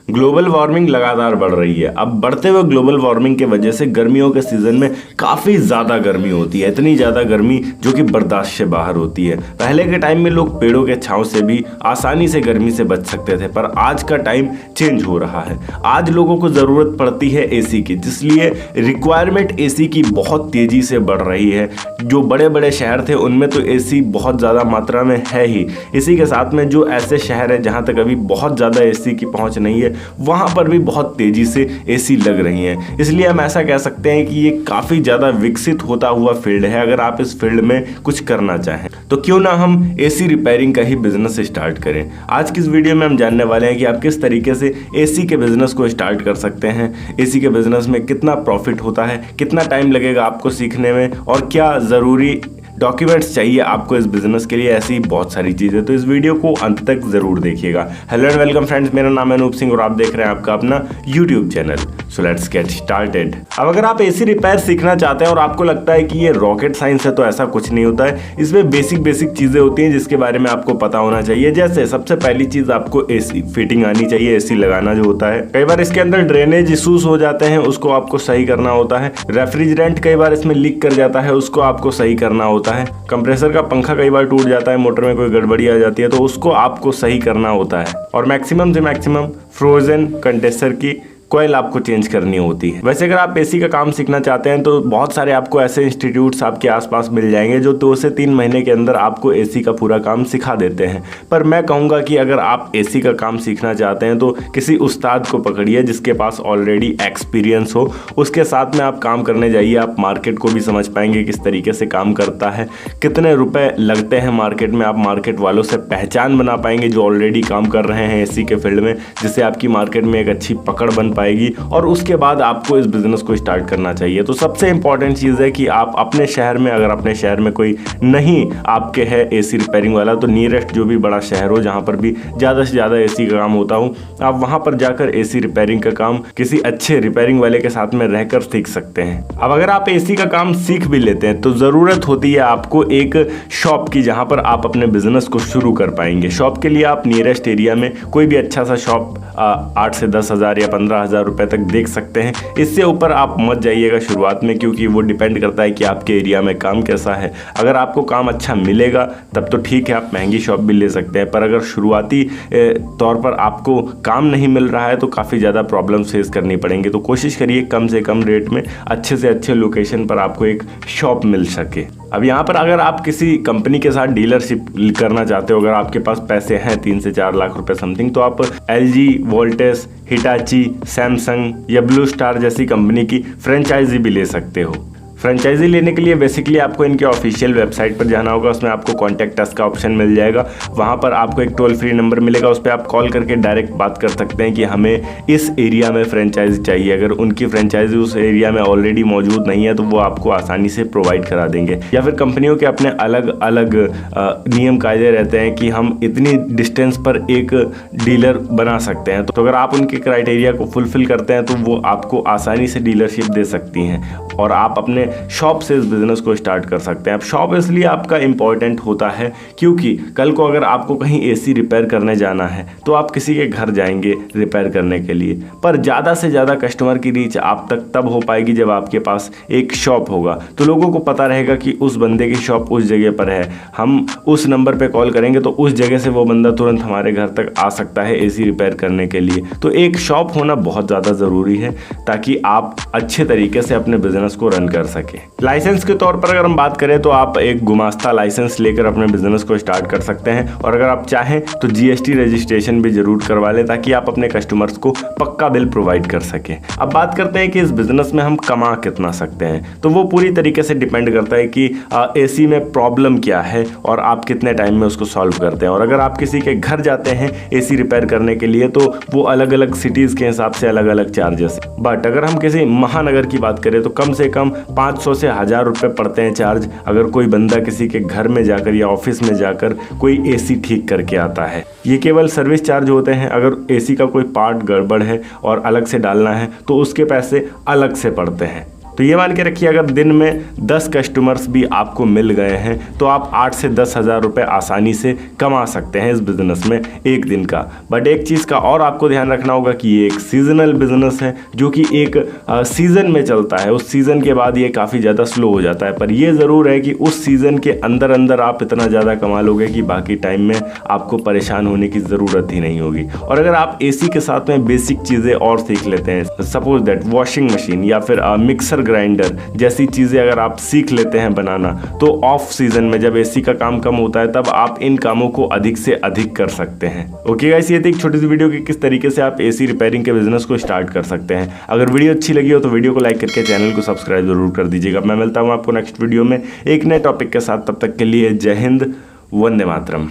Global warming लगातार बढ़ रही है। अब बढ़ते हुए ग्लोबल वार्मिंग के वजह से गर्मियों के सीजन में काफ़ी ज़्यादा गर्मी होती है, इतनी ज़्यादा गर्मी जो कि बर्दाश्त से बाहर होती है। पहले के टाइम में लोग पेड़ों के छांव से भी आसानी से गर्मी से बच सकते थे, पर आज का टाइम चेंज हो रहा है। आज लोगों को ज़रूरत पड़ती है एसी की, जिसलिए रिक्वायरमेंट एसी की बहुत तेज़ी से बढ़ रही है। जो बड़े बड़े शहर थे उनमें तो एसी बहुत ज़्यादा मात्रा में है ही। इसी के साथ में जो ऐसे शहर है जहाँ तक अभी बहुत ज़्यादा एसी की पहुँच नहीं है, वहाँ पर भी बहुत तेज़ी से एसी लग रही हैं। इसलिए हम ऐसा कह सकते हैं कि ये काफ़ी ज़्यादा विकसित होता हुआ फील्ड है। अगर आप इस फील्ड में कुछ करना चाहें तो क्यों ना हम एसी रिपेयरिंग का ही बिजनेस स्टार्ट करें। आज की इस वीडियो में हम जानने वाले हैं कि आप किस तरीके से एसी के बिजनेस को स्टार्ट कर सकते हैं, एसी के बिजनेस में कितना प्रॉफिट होता है, कितना टाइम लगेगा आपको सीखने में और क्या ज़रूरी डॉक्यूमेंट्स चाहिए आपको इस बिजनेस के लिए। ऐसी बहुत सारी चीज़ें, तो इस वीडियो को अंत तक ज़रूर देखिएगा। हेलो एंड वेलकम फ्रेंड्स, मेरा नाम है अनूप सिंह और आप देख रहे हैं आपका अपना YouTube channel. So let's get started. अब अगर आप एसी रिपेयर सीखना चाहते हैं और आपको लगता है कि ये रॉकेट साइंस है, तो ऐसा कुछ नहीं होता है। इसमें बेसिक चीज़ें होती हैं जिसके बारे में आपको पता होना चाहिए। जैसे सबसे पहली चीज़, आपको एसी फिटिंग आनी चाहिए। एसी लगाना जो होता है, कई बार इसके अंदर ड्रेनेज इशूज हो जाते हैं, उसको आपको सही करना होता है। रेफ्रिजरेंट कई बार इसमें लीक कर जाता है, उसको आपको सही करना होता है। कंप्रेसर का पंखा कई बार टूट जाता है, मोटर में कोई गड़बड़ी आ जाती है, तो उसको आपको सही करना होता है। और मैक्सिमम से मैक्सिमम फ्रोजन कंडेंसर की कॉइल आपको चेंज करनी होती है। वैसे अगर आप एसी का काम सीखना चाहते हैं तो बहुत सारे आपको ऐसे इंस्टीट्यूट्स आपके आसपास मिल जाएंगे जो 2 से 3 महीने के अंदर आपको एसी का पूरा काम सिखा देते हैं। पर मैं कहूँगा कि अगर आप एसी का काम सीखना चाहते हैं तो किसी उस्ताद को पकड़िए जिसके पास ऑलरेडी एक्सपीरियंस हो। उसके साथ में आप काम करने जाइए। आप मार्केट को भी समझ पाएंगे किस तरीके से काम करता है, कितने रुपए लगते हैं मार्केट में। आप मार्केट वालों से पहचान बना पाएंगे जो ऑलरेडी काम कर रहे हैं एसी के फील्ड में, जिससे आपकी मार्केट में एक अच्छी पकड़ बन पाएगी। और उसके बाद आपको इस बिजनेस को स्टार्ट करना चाहिए। तो सबसे इंपॉर्टेंट चीज़ है कि आप अपने शहर में, अगर अपने शहर में कोई नहीं आपके है एसी रिपेयरिंग वाला, तो नियरेस्ट जो भी बड़ा शहर हो जहां पर भी ज़्यादा से ज़्यादा एसी का काम होता हो, आप वहां पर जाकर एसी रिपेयरिंग का काम किसी अच्छे रिपेयरिंग वाले के साथ में रहकर सीख सकते हैं। अब अगर आप एसी का काम सीख भी लेते हैं तो ज़रूरत होती है आपको एक शॉप की, जहाँ पर आप अपने बिजनेस को शुरू कर पाएंगे। शॉप के लिए आप नियरेस्ट एरिया में कोई भी अच्छा सा शॉप 8 से 10 हज़ार या 15 हज़ार रुपए तक देख सकते हैं। इससे ऊपर आप मत जाइएगा शुरुआत में, क्योंकि वो डिपेंड करता है कि आपके एरिया में काम कैसा है। अगर आपको काम अच्छा मिलेगा तब तो ठीक है, आप महंगी शॉप भी ले सकते हैं। पर अगर शुरुआती तौर पर आपको काम नहीं मिल रहा है तो काफ़ी ज़्यादा प्रॉब्लम फेस करनी पड़ेंगी। तो कोशिश करिए कम से कम रेट में अच्छे से अच्छे लोकेशन पर आपको एक शॉप मिल सके। अब यहाँ पर अगर आप किसी कंपनी के साथ डीलरशिप करना चाहते हो, अगर आपके पास पैसे हैं 3 से 4 लाख रुपए समथिंग, तो आप LG, वोल्टेस, हिटाची, सैमसंग या ब्लू स्टार जैसी कंपनी की फ्रेंचाइजी भी ले सकते हो। फ्रेंचाइजी लेने के लिए बेसिकली आपको इनके ऑफिशियल वेबसाइट पर जाना होगा। उसमें आपको कॉन्टैक्ट अस का ऑप्शन मिल जाएगा। वहाँ पर आपको एक टोल फ्री नंबर मिलेगा, उस पर आप कॉल करके डायरेक्ट बात कर सकते हैं कि हमें इस एरिया में फ्रेंचाइजी चाहिए। अगर उनकी फ्रेंचाइजी उस एरिया में ऑलरेडी मौजूद नहीं है तो वो आपको आसानी से प्रोवाइड करा देंगे। या फिर कंपनियों के अपने अलग अलग नियम कायदे रहते हैं कि हम इतनी डिस्टेंस पर एक डीलर बना सकते हैं। तो अगर आप उनके क्राइटेरिया को फुलफिल करते हैं तो वो आपको आसानी से डीलरशिप दे सकती हैं और आप अपने शॉप से इस बिजनेस को स्टार्ट कर सकते हैं। अब शॉप इसलिए आपका इंपॉर्टेंट होता है क्योंकि कल को अगर आपको कहीं एसी रिपेयर करने जाना है तो आप किसी के घर जाएंगे रिपेयर करने के लिए, पर ज़्यादा से ज़्यादा कस्टमर की रीच आप तक तब हो पाएगी जब आपके पास एक शॉप होगा। तो लोगों को पता रहेगा कि उस बंदे की शॉप उस जगह पर है, हम उस नंबर पर कॉल करेंगे तो उस जगह से वो बंदा तुरंत हमारे घर तक आ सकता है एसी रिपेयर करने के लिए। तो एक शॉप होना बहुत ज़्यादा ज़रूरी है ताकि आप अच्छे तरीके से अपने बिजनेस को रन कर सकें। लाइसेंस के तौर पर अगर हम बात करें तो आप एक गुमास्ता लाइसेंस लेकर अपने बिजनेस को स्टार्ट कर सकते हैं। और अगर आप चाहें तो GST रजिस्ट्रेशन भी जरूर करवा लें ताकि आप अपने कस्टमर्स को पक्का बिल प्रोवाइड कर सकें। अब बात करते हैं कि इस बिजनेस में हम कमा कितना सकते हैं, तो वो पूरी तरीके से डिपेंड करता है कि एसी में प्रॉब्लम क्या है और आप कितने टाइम में उसको सॉल्व करते हैं। और अगर आप किसी के घर जाते हैं एसी रिपेयर करने के लिए तो वो अलग अलग सिटीज़ के हिसाब से अलग अलग चार्जेस। बट अगर हम किसी महानगर की बात करें तो कम से कम 500 से 1000 रुपये पड़ते हैं चार्ज, अगर कोई बंदा किसी के घर में जाकर या ऑफिस में जाकर कोई एसी ठीक करके आता है। ये केवल सर्विस चार्ज होते हैं। अगर एसी का कोई पार्ट गड़बड़ है और अलग से डालना है तो उसके पैसे अलग से पड़ते हैं। तो ये मान के रखिए अगर दिन में 10 कस्टमर्स भी आपको मिल गए हैं तो आप 8 से 10 हज़ार रुपये आसानी से कमा सकते हैं इस बिज़नेस में एक दिन का। बट एक चीज़ का और आपको ध्यान रखना होगा कि ये एक सीजनल बिजनेस है जो कि एक सीज़न में चलता है, उस सीज़न के बाद ये काफ़ी ज़्यादा स्लो हो जाता है। पर ये ज़रूर है कि उस सीज़न के अंदर अंदर आप इतना ज़्यादा कमा लोगे कि बाकी टाइम में आपको परेशान होने की ज़रूरत ही नहीं होगी। और अगर आप एसी के साथ में बेसिक चीज़ें और सीख लेते हैं, सपोज दैट वॉशिंग मशीन या फिर मिक्सर ग्राइंडर जैसी चीज़ें अगर आप सीख लेते हैं बनाना, तो ऑफ सीज़न में जब एसी का काम कम होता है तब आप इन कामों को अधिक से अधिक कर सकते हैं। ओके गाइस, ये थी एक छोटी सी वीडियो कि किस तरीके से आप एसी रिपेयरिंग के बिजनेस को स्टार्ट कर सकते हैं। अगर वीडियो अच्छी लगी हो तो वीडियो को लाइक करके चैनल को सब्सक्राइब जरूर कर दीजिएगा। मैं मिलता हूँ आपको नेक्स्ट वीडियो में एक नए टॉपिक के साथ। तब तक के लिए जय हिंद, वंदे मातरम।